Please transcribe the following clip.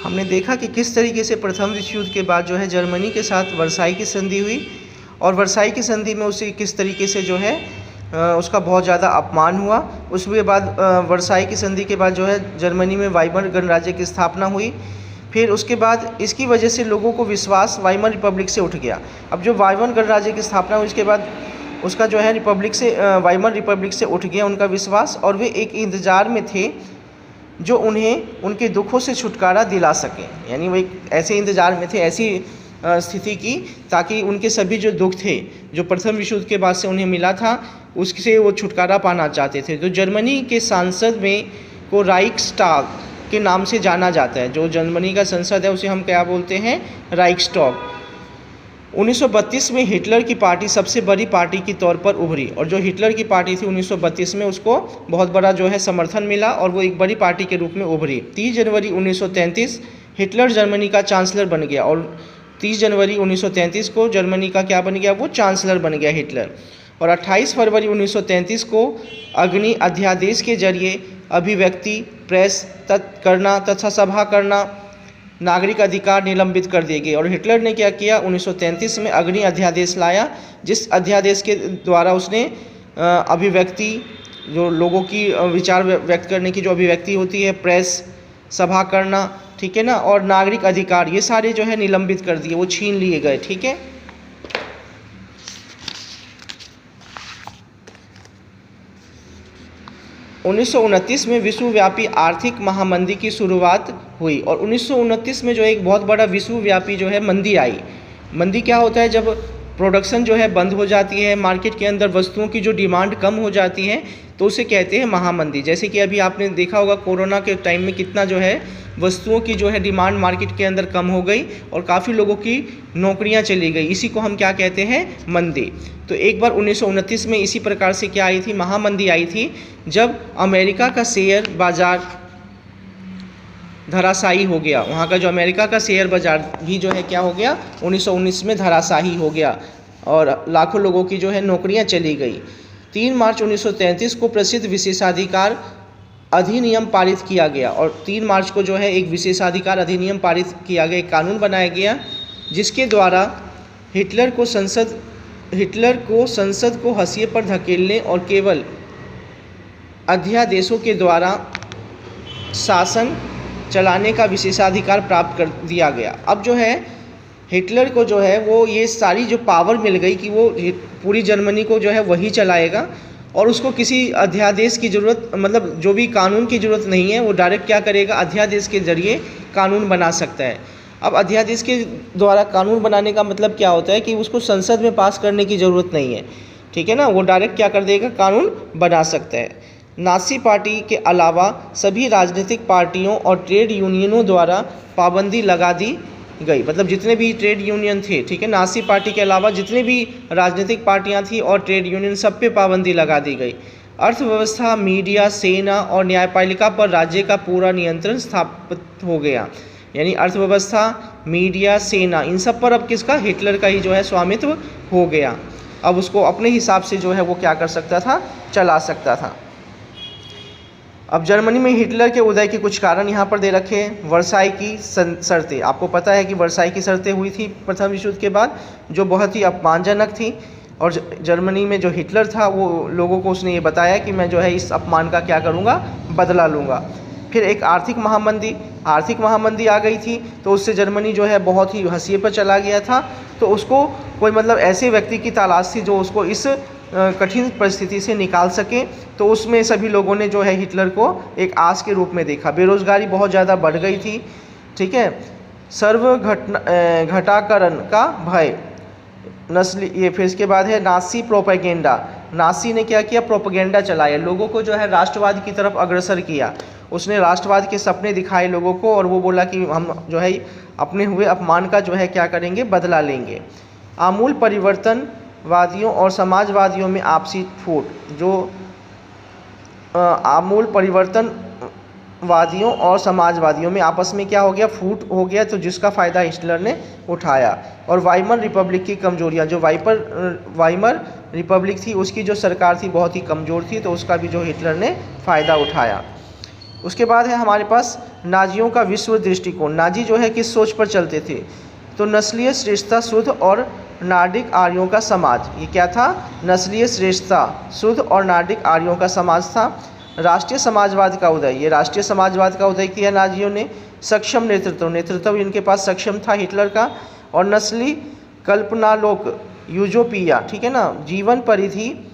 हमने देखा कि किस तरीके से प्रथम विश्व युद्ध के बाद जो है जर्मनी के साथ वर्साई की संधि हुई, और वर्साई की संधि में उसे किस तरीके से जो है उसका बहुत ज़्यादा अपमान हुआ। उसके बाद वर्साई की संधि के बाद जो है जर्मनी में वाइमर गणराज्य की स्थापना हुई। फिर उसके बाद इसकी वजह से लोगों को विश्वास वाइमर रिपब्लिक से उठ गया। अब जो वाइमर गणराज्य की स्थापना हुई उसके बाद उसका जो है रिपब्लिक से वाइमर रिपब्लिक से उठ गया उनका विश्वास, और वे एक इंतज़ार में थे जो उन्हें उनके दुखों से छुटकारा दिला सके। यानी वो एक ऐसे इंतज़ार में थे, ऐसी स्थिति की, ताकि उनके सभी जो दुख थे जो प्रथम विश्व युद्ध के बाद से उन्हें मिला था उससे वो छुटकारा पाना चाहते थे। तो जर्मनी के सांसद में को राइक्सटाग के नाम से जाना जाता है। जो जर्मनी का संसद है उसे हम क्या बोलते हैं? राइक्सटाग। 1932 में हिटलर की पार्टी सबसे बड़ी पार्टी के तौर पर उभरी, और जो हिटलर की पार्टी थी 1932 में उसको बहुत बड़ा जो है समर्थन मिला और वो एक बड़ी पार्टी के रूप में उभरी। 30 जनवरी 1933 हिटलर जर्मनी का चांसलर बन गया, और 30 जनवरी 1933 को जर्मनी का क्या बन गया? वो चांसलर बन गया हिटलर। और 28 फरवरी 1933 को अग्नि अध्यादेश के जरिए अभिव्यक्ति, प्रेस करना तथा सभा करना, नागरिक अधिकार निलंबित कर दिए गए। और हिटलर ने क्या किया? 1933 में अग्नि अध्यादेश लाया, जिस अध्यादेश के द्वारा उसने अभिव्यक्ति, जो लोगों की विचार व्यक्त करने की जो अभिव्यक्ति होती है, प्रेस, सभा करना, ठीक है ना, और नागरिक अधिकार, ये सारे जो है निलंबित कर दिए, वो छीन लिए गए। ठीक है। उन्नीस में विश्वव्यापी आर्थिक महामंदी की शुरुआत हुई, और 1929 में जो एक बहुत बड़ा विश्वव्यापी जो है मंदी आई। मंदी क्या होता है? जब प्रोडक्शन जो है बंद हो जाती है, मार्केट के अंदर वस्तुओं की जो डिमांड कम हो जाती है, तो उसे कहते हैं महामंदी। जैसे कि अभी आपने देखा होगा कोरोना के टाइम में कितना जो है वस्तुओं की जो है डिमांड मार्केट के अंदर कम हो गई और काफ़ी लोगों की नौकरियां चली गई। इसी को हम क्या कहते हैं? मंदी। तो एक बार 1929 में इसी प्रकार से क्या आई थी? महामंदी आई थी, जब अमेरिका का शेयर बाजार धराशायी हो गया। वहाँ का जो अमेरिका का शेयर बाजार भी जो है क्या हो गया? 1919 में धराशायी हो गया और लाखों लोगों की जो है नौकरियां चली गई। 3 मार्च 1933 को प्रसिद्ध विशेषाधिकार अधिनियम पारित किया गया, और 3 मार्च को जो है एक विशेषाधिकार अधिनियम पारित किया गया, एक कानून बनाया गया, जिसके द्वारा हिटलर को संसद को हाशिए पर धकेलने और केवल अध्यादेशों के द्वारा शासन चलाने का विशेषाधिकार प्राप्त कर दिया गया। अब जो है हिटलर को जो है वो ये सारी जो पावर मिल गई कि वो पूरी जर्मनी को जो है वही चलाएगा, और उसको किसी अध्यादेश की ज़रूरत, मतलब जो भी कानून की ज़रूरत नहीं है, वो डायरेक्ट क्या करेगा? अध्यादेश के जरिए कानून बना सकता है। अब अध्यादेश के द्वारा कानून बनाने का मतलब क्या होता है कि उसको संसद में पास करने की ज़रूरत नहीं है, ठीक है ना, वो डायरेक्ट क्या कर देगा? कानून बना सकता है। नाज़ी पार्टी के अलावा सभी राजनीतिक पार्टियों और ट्रेड यूनियनों द्वारा पाबंदी लगा दी गई। मतलब जितने भी ट्रेड यूनियन थे, ठीक है, नाज़ी पार्टी के अलावा जितने भी राजनीतिक पार्टियां थी और ट्रेड यूनियन, सब पे पाबंदी लगा दी गई। अर्थव्यवस्था, मीडिया, सेना और न्यायपालिका पर राज्य का पूरा नियंत्रण स्थापित हो गया। यानी अर्थव्यवस्था, मीडिया, सेना, इन सब पर अब किसका? हिटलर का ही जो है स्वामित्व हो गया। अब उसको अपने हिसाब से जो है वो क्या कर सकता था? चला सकता था। अब जर्मनी में हिटलर के उदय के कुछ कारण यहाँ पर दे रखे हैं। वर्साई की शर्तें, आपको पता है कि वर्साई की शर्तें हुई थी प्रथम विश्व युद्ध के बाद, जो बहुत ही अपमानजनक थी, और जर्मनी में जो हिटलर था वो लोगों को उसने ये बताया कि मैं जो है इस अपमान का क्या करूँगा? बदला लूँगा। फिर एक आर्थिक महामंदी आ गई थी, तो उससे जर्मनी जो है बहुत ही हाशिए पर चला गया था। तो उसको कोई मतलब ऐसे व्यक्ति की तलाश थी जो उसको इस कठिन परिस्थिति से निकाल सके। तो उसमें सभी लोगों ने जो है हिटलर को एक आस के रूप में देखा। बेरोजगारी बहुत ज़्यादा बढ़ गई थी, ठीक है, घटाकरण का भय, नस्ली, ये फिर इसके बाद है नासी प्रोपेगेंडा। नासी ने क्या किया? प्रोपेगेंडा चलाया, लोगों को जो है राष्ट्रवाद की तरफ अग्रसर किया। उसने राष्ट्रवाद के सपने दिखाए लोगों को, और वो बोला कि हम जो है अपने हुए अपमान का जो है क्या करेंगे? बदला लेंगे। आमूल परिवर्तनवादियों और समाजवादियों में आपसी फूट, जो आमूल परिवर्तनवादियों और समाजवादियों में आपस में क्या हो गया? फूट हो गया, तो जिसका फ़ायदा हिटलर ने उठाया। और वाइमर रिपब्लिक की कमजोरियां, जो वाइमर रिपब्लिक थी उसकी जो सरकार थी बहुत ही कमज़ोर थी, तो उसका भी जो हिटलर ने फ़ायदा उठाया। उसके बाद है हमारे पास नाजियों का विश्व दृष्टिकोण। नाजी जो है किस सोच पर चलते थे? तो नस्लीय श्रेष्ठता, शुद्ध और नार्डिक आर्यों का समाज। ये क्या था? नस्लीय श्रेष्ठता, शुद्ध और नार्डिक आर्यों का समाज था। राष्ट्रीय समाजवाद का उदय, ये राष्ट्रीय समाजवाद का उदय किया नाजियों ने। सक्षम नेतृत्व, नेतृत्व इनके पास सक्षम था हिटलर का। और नस्ली कल्पनालोक, यूटोपिया, ठीक है ना, जीवन परिधि